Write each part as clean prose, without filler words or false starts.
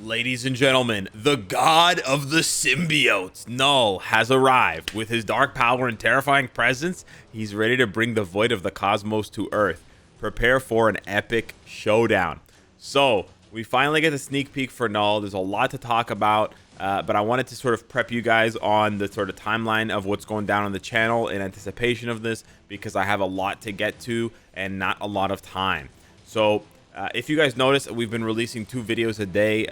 Ladies and gentlemen, the god of the symbiotes, Null, has arrived. With his dark power and terrifying presence, he's ready to bring the void of the cosmos to Earth. Prepare for an epic showdown. So, we finally get the sneak peek for Null. There's a lot to talk about, but I wanted to sort of prep you guys on the sort of timeline of what's going down on the channel in anticipation of this, because I have a lot to get to and not a lot of time. So, if you guys notice, we've been releasing 2 videos a day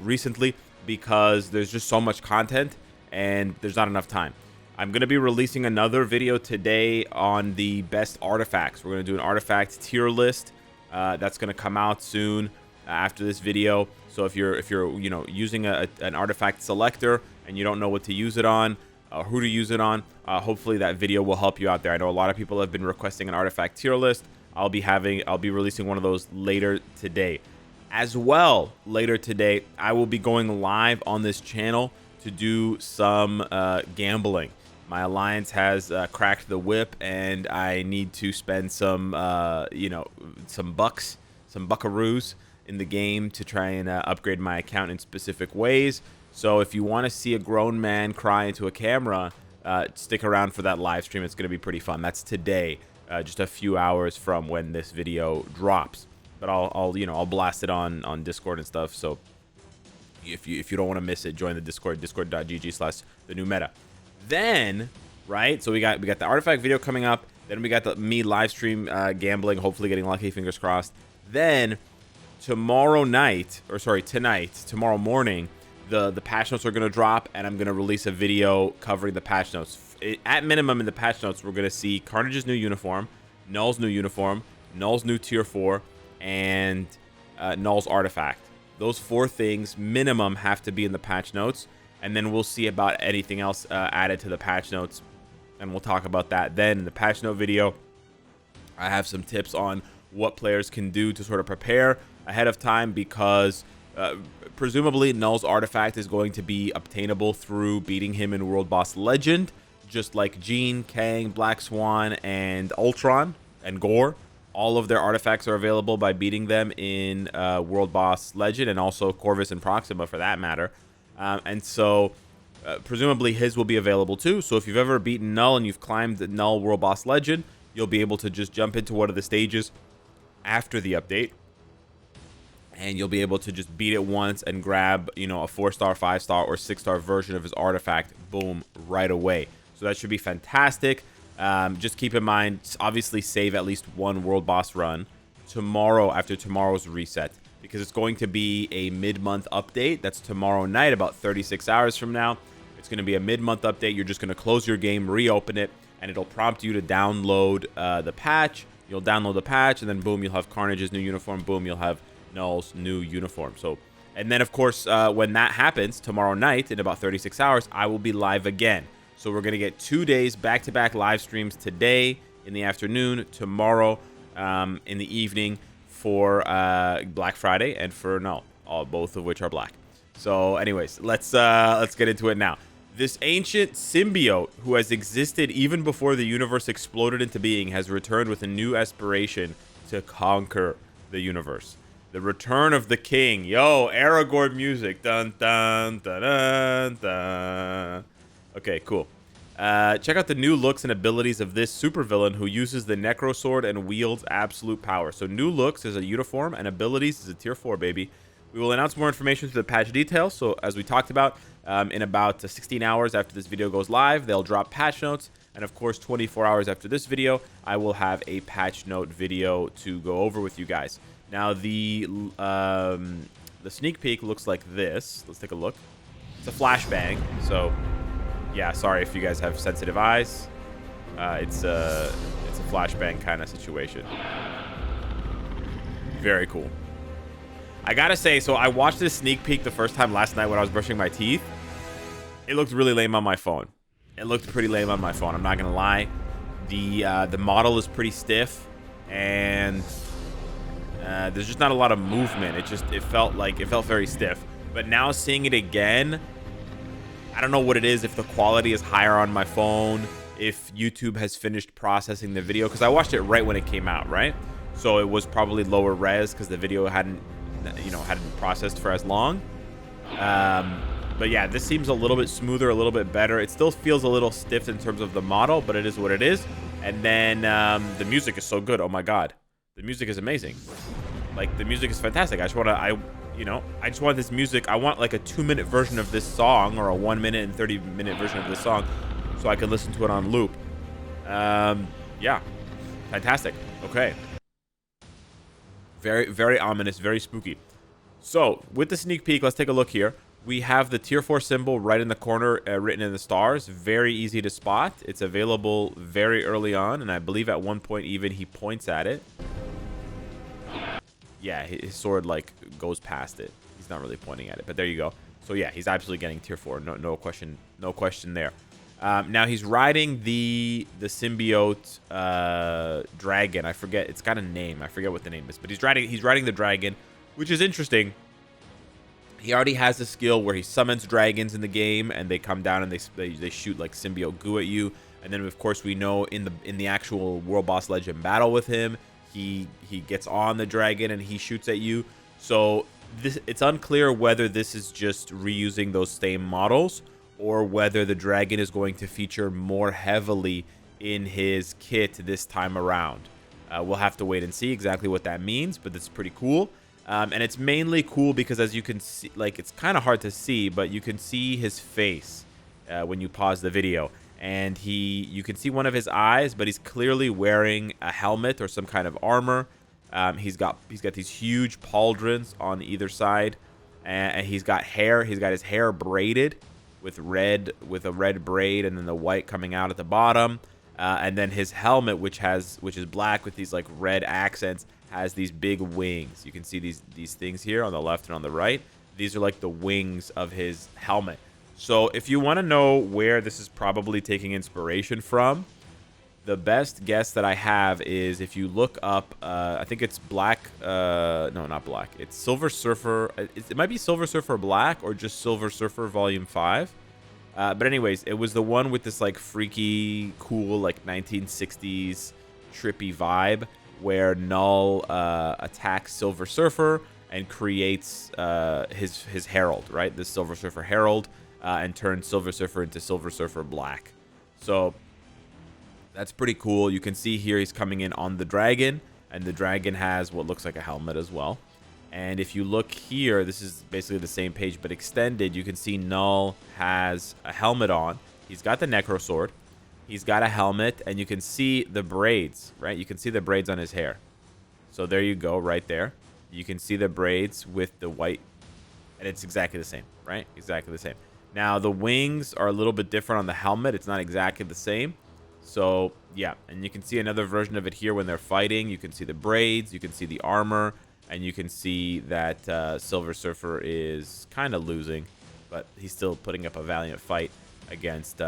recently because there's just so much content and there's not enough time. I'm going to be releasing another video today on the best artifacts. We're going to do an artifact tier list that's going to come out soon after this video. So if you're using an artifact selector and you don't know what to use it on, who to use it on, hopefully that video will help you out there. I know a lot of people have been requesting an artifact tier list. I'll be releasing one of those later today. As well, later today, I will be going live on this channel to do some gambling. My alliance has cracked the whip, and I need to spend some buckaroos in the game to try and upgrade my account in specific ways. So if you want to see a grown man cry into a camera, stick around for that live stream. It's going to be pretty fun. That's today. Just a few hours from when this video drops, but I'll blast it on Discord and stuff. So if you don't want to miss it, join the Discord, discord.gg/thenewmeta. Then, right, so we got the artifact video coming up. Then we got me live stream gambling, hopefully getting lucky, fingers crossed. Then tomorrow morning, the patch notes are gonna drop, and I'm gonna release a video covering the patch notes. At minimum, in the patch notes, we're going to see Carnage's new uniform, Null's new uniform, Null's new tier 4, and Null's artifact. Those 4 things, minimum, have to be in the patch notes, and then we'll see about anything else added to the patch notes, and we'll talk about that then in the patch note video. I have some tips on what players can do to sort of prepare ahead of time, because presumably Null's artifact is going to be obtainable through beating him in World Boss Legend, just like Jean, Kang, Black Swan, and Ultron, and Gore. All of their artifacts are available by beating them in World Boss Legend, and also Corvus and Proxima for that matter. And so, presumably his will be available too. So if you've ever beaten Null and you've climbed the Null World Boss Legend, you'll be able to just jump into one of the stages after the update, and you'll be able to just beat it once and grab, a 4-star, 5-star, or 6-star version of his artifact, boom, right away. So that should be fantastic. Just keep in mind, obviously save at least one world boss run tomorrow after tomorrow's reset, because it's going to be a mid-month update. That's tomorrow night, about 36 hours from now. It's going to be a mid-month update. You're just going to close your game, reopen it, and it'll prompt you to download the patch. You'll download the patch, and then boom, you'll have Carnage's new uniform. Boom, you'll have Null's new uniform. So, and then of course, when that happens tomorrow night in about 36 hours, I will be live again. So we're going to get 2 days back-to-back live streams today in the afternoon, tomorrow in the evening for Black Friday and for Null, both of which are black. So anyways, let's get into it now. This ancient symbiote who has existed even before the universe exploded into being has returned with a new aspiration to conquer the universe. The return of the king. Yo, Aragorn music. Dun, dun, dun, dun, dun. Okay, cool. Check out the new looks and abilities of this supervillain who uses the Necro Sword and wields absolute power. So new looks is a uniform, and abilities is a tier 4, baby. We will announce more information through the patch details. So as we talked about, in about 16 hours after this video goes live, they'll drop patch notes. And of course, 24 hours after this video, I will have a patch note video to go over with you guys. Now, the sneak peek looks like this. Let's take a look. It's a flashbang, so yeah, sorry if you guys have sensitive eyes. It's a flashbang kind of situation. Very cool. I gotta say, so I watched this sneak peek the first time last night when I was brushing my teeth. It looked really lame on my phone. It looked pretty lame on my phone, I'm not gonna lie. The model is pretty stiff, and there's just not a lot of movement. It felt very stiff. But now seeing it again, I don't know what it is, if the quality is higher on my phone, if YouTube has finished processing the video, because I watched it right when it came out, right? So it was probably lower res because the video hadn't hadn't processed for as long. But yeah, this seems a little bit smoother, a little bit better. It still feels a little stiff in terms of the model, but it is what it is. And then the music is so good. Oh my god, the music is amazing. Like, the music is fantastic. I just want this music. I want like a 2-minute version of this song, or a 1 minute and 30-minute version of this song, so I can listen to it on loop. Yeah, fantastic. Okay, very, very ominous, very spooky. So with the sneak peek, let's take a look here. We have the tier 4 symbol right in the corner, written in the stars. Very easy to spot. It's available very early on, and I believe at one point even he points at it. Yeah, his sword like goes past it. He's not really pointing at it, but there you go. So yeah, he's absolutely getting tier 4. No question there. Now he's riding the symbiote dragon. I forget, it's got a name. I forget what the name is, but he's riding the dragon, which is interesting. He already has a skill where he summons dragons in the game, and they come down and they shoot like symbiote goo at you. And then of course we know in the actual World Boss Legend battle with him, he gets on the dragon and he shoots at you. So it's unclear whether this is just reusing those same models, or whether the dragon is going to feature more heavily in his kit this time around. We'll have to wait and see exactly what that means, but it's pretty cool. And it's mainly cool because, as you can see, like, it's kind of hard to see, but you can see his face when you pause the video. And you can see one of his eyes, but he's clearly wearing a helmet or some kind of armor. He's got these huge pauldrons on either side, and he's got hair. He's got his hair braided with a red braid, and then the white coming out at the bottom. And then his helmet, which is black with these like red accents, has these big wings. You can see these things here on the left and on the right. These are like the wings of his helmet. So if you want to know where this is probably taking inspiration from, the best guess that I have is if you look up, I think it's Black, no, not Black. It's Silver Surfer. It might be Silver Surfer Black or just Silver Surfer Volume 5. But anyways, it was the one with this like freaky, cool, like 1960s trippy vibe where Knull attacks Silver Surfer and creates his herald, right? This Silver Surfer herald, and turns Silver Surfer into Silver Surfer Black. So that's pretty cool. You can see here he's coming in on the dragon, and the dragon has what looks like a helmet as well. And if you look here, this is basically the same page but extended. You can see Knull has a helmet on. He's got the Necro Sword. He's got a helmet, and you can see the braids, right? You can see the braids on his hair. So there you go, right there. You can see the braids with the white, and it's exactly the same, right? Exactly the same. Now, the wings are a little bit different on the helmet. It's not exactly the same. So, yeah, and you can see another version of it here when they're fighting. You can see the braids, you can see the armor, and you can see that Silver Surfer is kind of losing, but he's still putting up a valiant fight against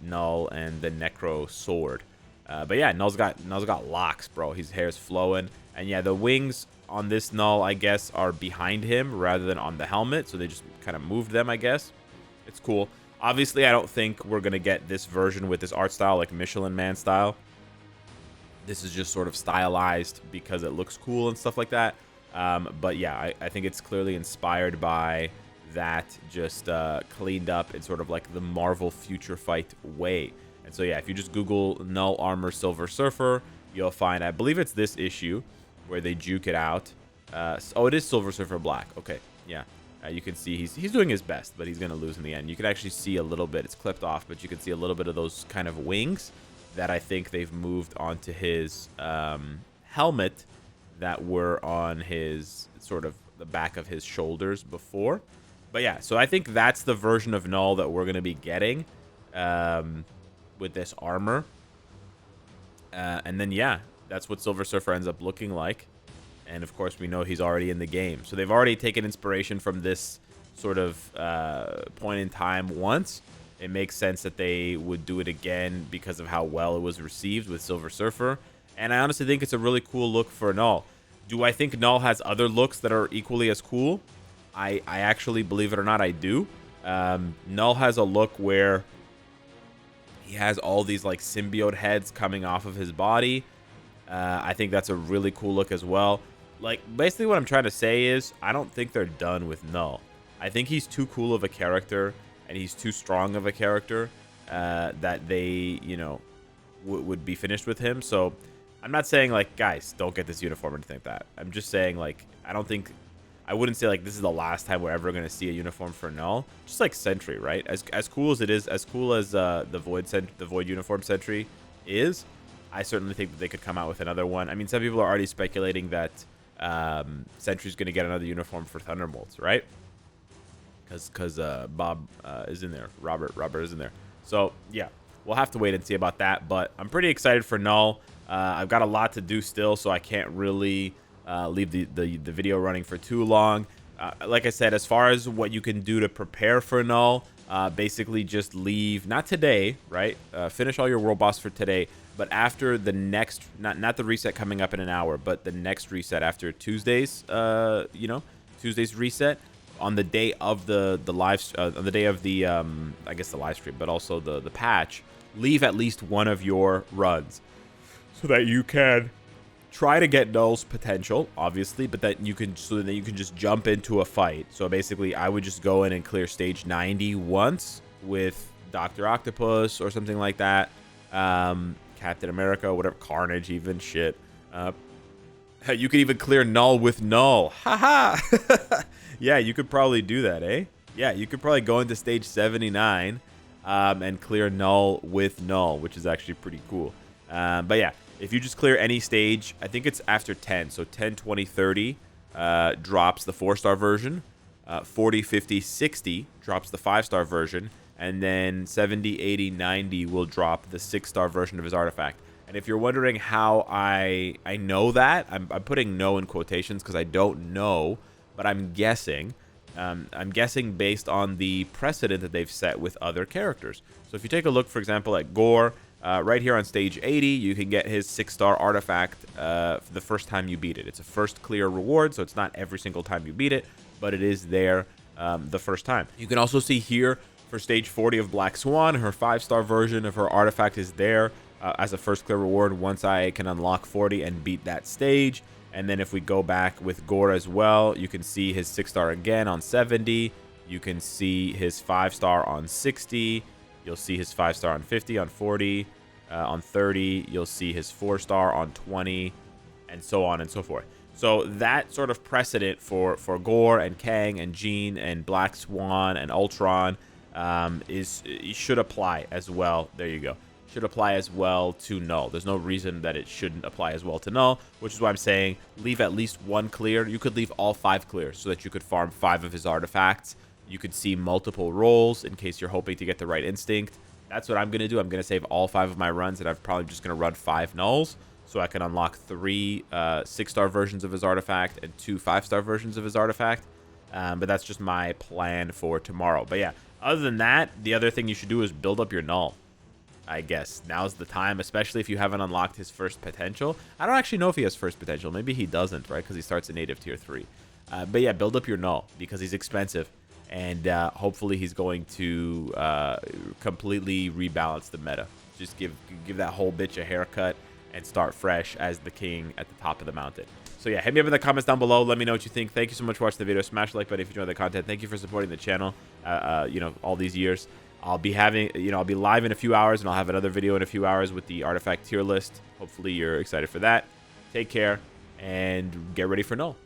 Knull and the Necro Sword. But yeah, Knull's got locks, bro. His hair's flowing, and yeah, the wings on this Knull, I guess, are behind him rather than on the helmet, so they just kind of moved them, I guess. It's cool. Obviously, I don't think we're gonna get this version with this art style, like Michelin Man style. This is just sort of stylized because it looks cool and stuff like that. But yeah, I think it's clearly inspired by that, just cleaned up in sort of like the Marvel Future Fight way. And so yeah, if you just Google Knull Armor Silver Surfer, you'll find, I believe it's this issue where they juke it out. Oh, it is Silver Surfer Black. Okay, yeah. You can see he's doing his best, but he's going to lose in the end. You can actually see a little bit. It's clipped off, but you can see a little bit of those kind of wings that I think they've moved onto his helmet that were on his sort of the back of his shoulders before. But yeah, so I think that's the version of Knull that we're going to be getting with this armor. And then, yeah, that's what Silver Surfer ends up looking like. And of course, we know he's already in the game. So they've already taken inspiration from this sort of point in time once. It makes sense that they would do it again because of how well it was received with Silver Surfer. And I honestly think it's a really cool look for Knull. Do I think Knull has other looks that are equally as cool? I actually, believe it or not, I do. Knull has a look where he has all these like symbiote heads coming off of his body. I think that's a really cool look as well. like, basically what I'm trying to say is I don't think they're done with Null. I think he's too cool of a character and he's too strong of a character that they, you know, would be finished with him. So I'm not saying, like, guys, don't get this uniform or anything like that. I'm just saying, like, I wouldn't say, like, this is the last time we're ever going to see a uniform for Null. Just like Sentry, right? As cool as it is, as cool as the Void uniform Sentry is, I certainly think that they could come out with another one. I mean, some people are already speculating that Sentry's going to get another uniform for Thunderbolts, right? Because Bob is in there. Robert is in there. So, yeah, we'll have to wait and see about that. But I'm pretty excited for Null. I've got a lot to do still, so I can't really leave the video running for too long. Like I said, as far as what you can do to prepare for Null, basically just leave, not today, right? Finish all your world boss for today, but after the next, not the reset coming up in an hour, but the next reset after Tuesday's, Tuesday's reset, on the day of the live, on the day of the, I guess the live stream, but also the patch, leave at least one of your runs so that you can try to get Null's potential, obviously, but that you can, so that you can just jump into a fight. So basically, I would just go in and clear stage 90 once with Dr. Octopus or something like that. Captain America, whatever, Carnage, even, shit. You could even clear Null with Null. Haha! Yeah, you could probably do that, eh? Yeah, you could probably go into stage 79 and clear Null with Null, which is actually pretty cool. But yeah, if you just clear any stage, I think it's after 10. So 10, 20, 30 drops the 4-star version. 40, 50, 60 drops the 5-star version. And then 70, 80, 90 will drop the 6-star version of his artifact. And if you're wondering how I know that, I'm putting "no" in quotations because I don't know, but I'm guessing. I'm guessing based on the precedent that they've set with other characters. So if you take a look, for example, at Gore, right here on stage 80, you can get his 6-star artifact the first time you beat it. It's a first clear reward, so it's not every single time you beat it, but it is there the first time. You can also see here for stage 40 of Black Swan, her 5-star version of her artifact is there as a first clear reward once I can unlock 40 and beat that stage. And then if we go back with Gore as well, you can see his 6-star again on 70. You can see his 5-star on 60. You'll see his 5-star on 50, on 40, on 30. You'll see his 4-star on 20, and so on and so forth. So that sort of precedent for Gore and Kang and Jean and Black Swan and Ultron should apply as well. There you go. Should apply as well to Null. There's no reason that it shouldn't apply as well to Null, which is why I'm saying leave at least one clear. You could leave all 5 clear so that you could farm 5 of his artifacts. You could see multiple rolls in case you're hoping to get the right instinct. That's what I'm going to do. I'm going to save all 5 of my runs, and I'm probably just going to run 5 Nulls so I can unlock 3 6-star versions of his artifact and 2 5-star versions of his artifact. But that's just my plan for tomorrow. But yeah, other than that, the other thing you should do is build up your Null. I guess now's the time, especially if you haven't unlocked his first potential. I don't actually know if he has first potential. Maybe he doesn't, right? Because he starts in native tier 3. But yeah, build up your Null because he's expensive. And hopefully he's going to completely rebalance the meta. Just give that whole bitch a haircut and start fresh as the king at the top of the mountain. So yeah, hit me up in the comments down below. Let me know what you think. Thank you so much for watching the video. Smash the like button if you enjoyed the content. Thank you for supporting the channel, all these years. I'll be I'll be live in a few hours, and I'll have another video in a few hours with the artifact tier list. Hopefully you're excited for that. Take care, and get ready for Null.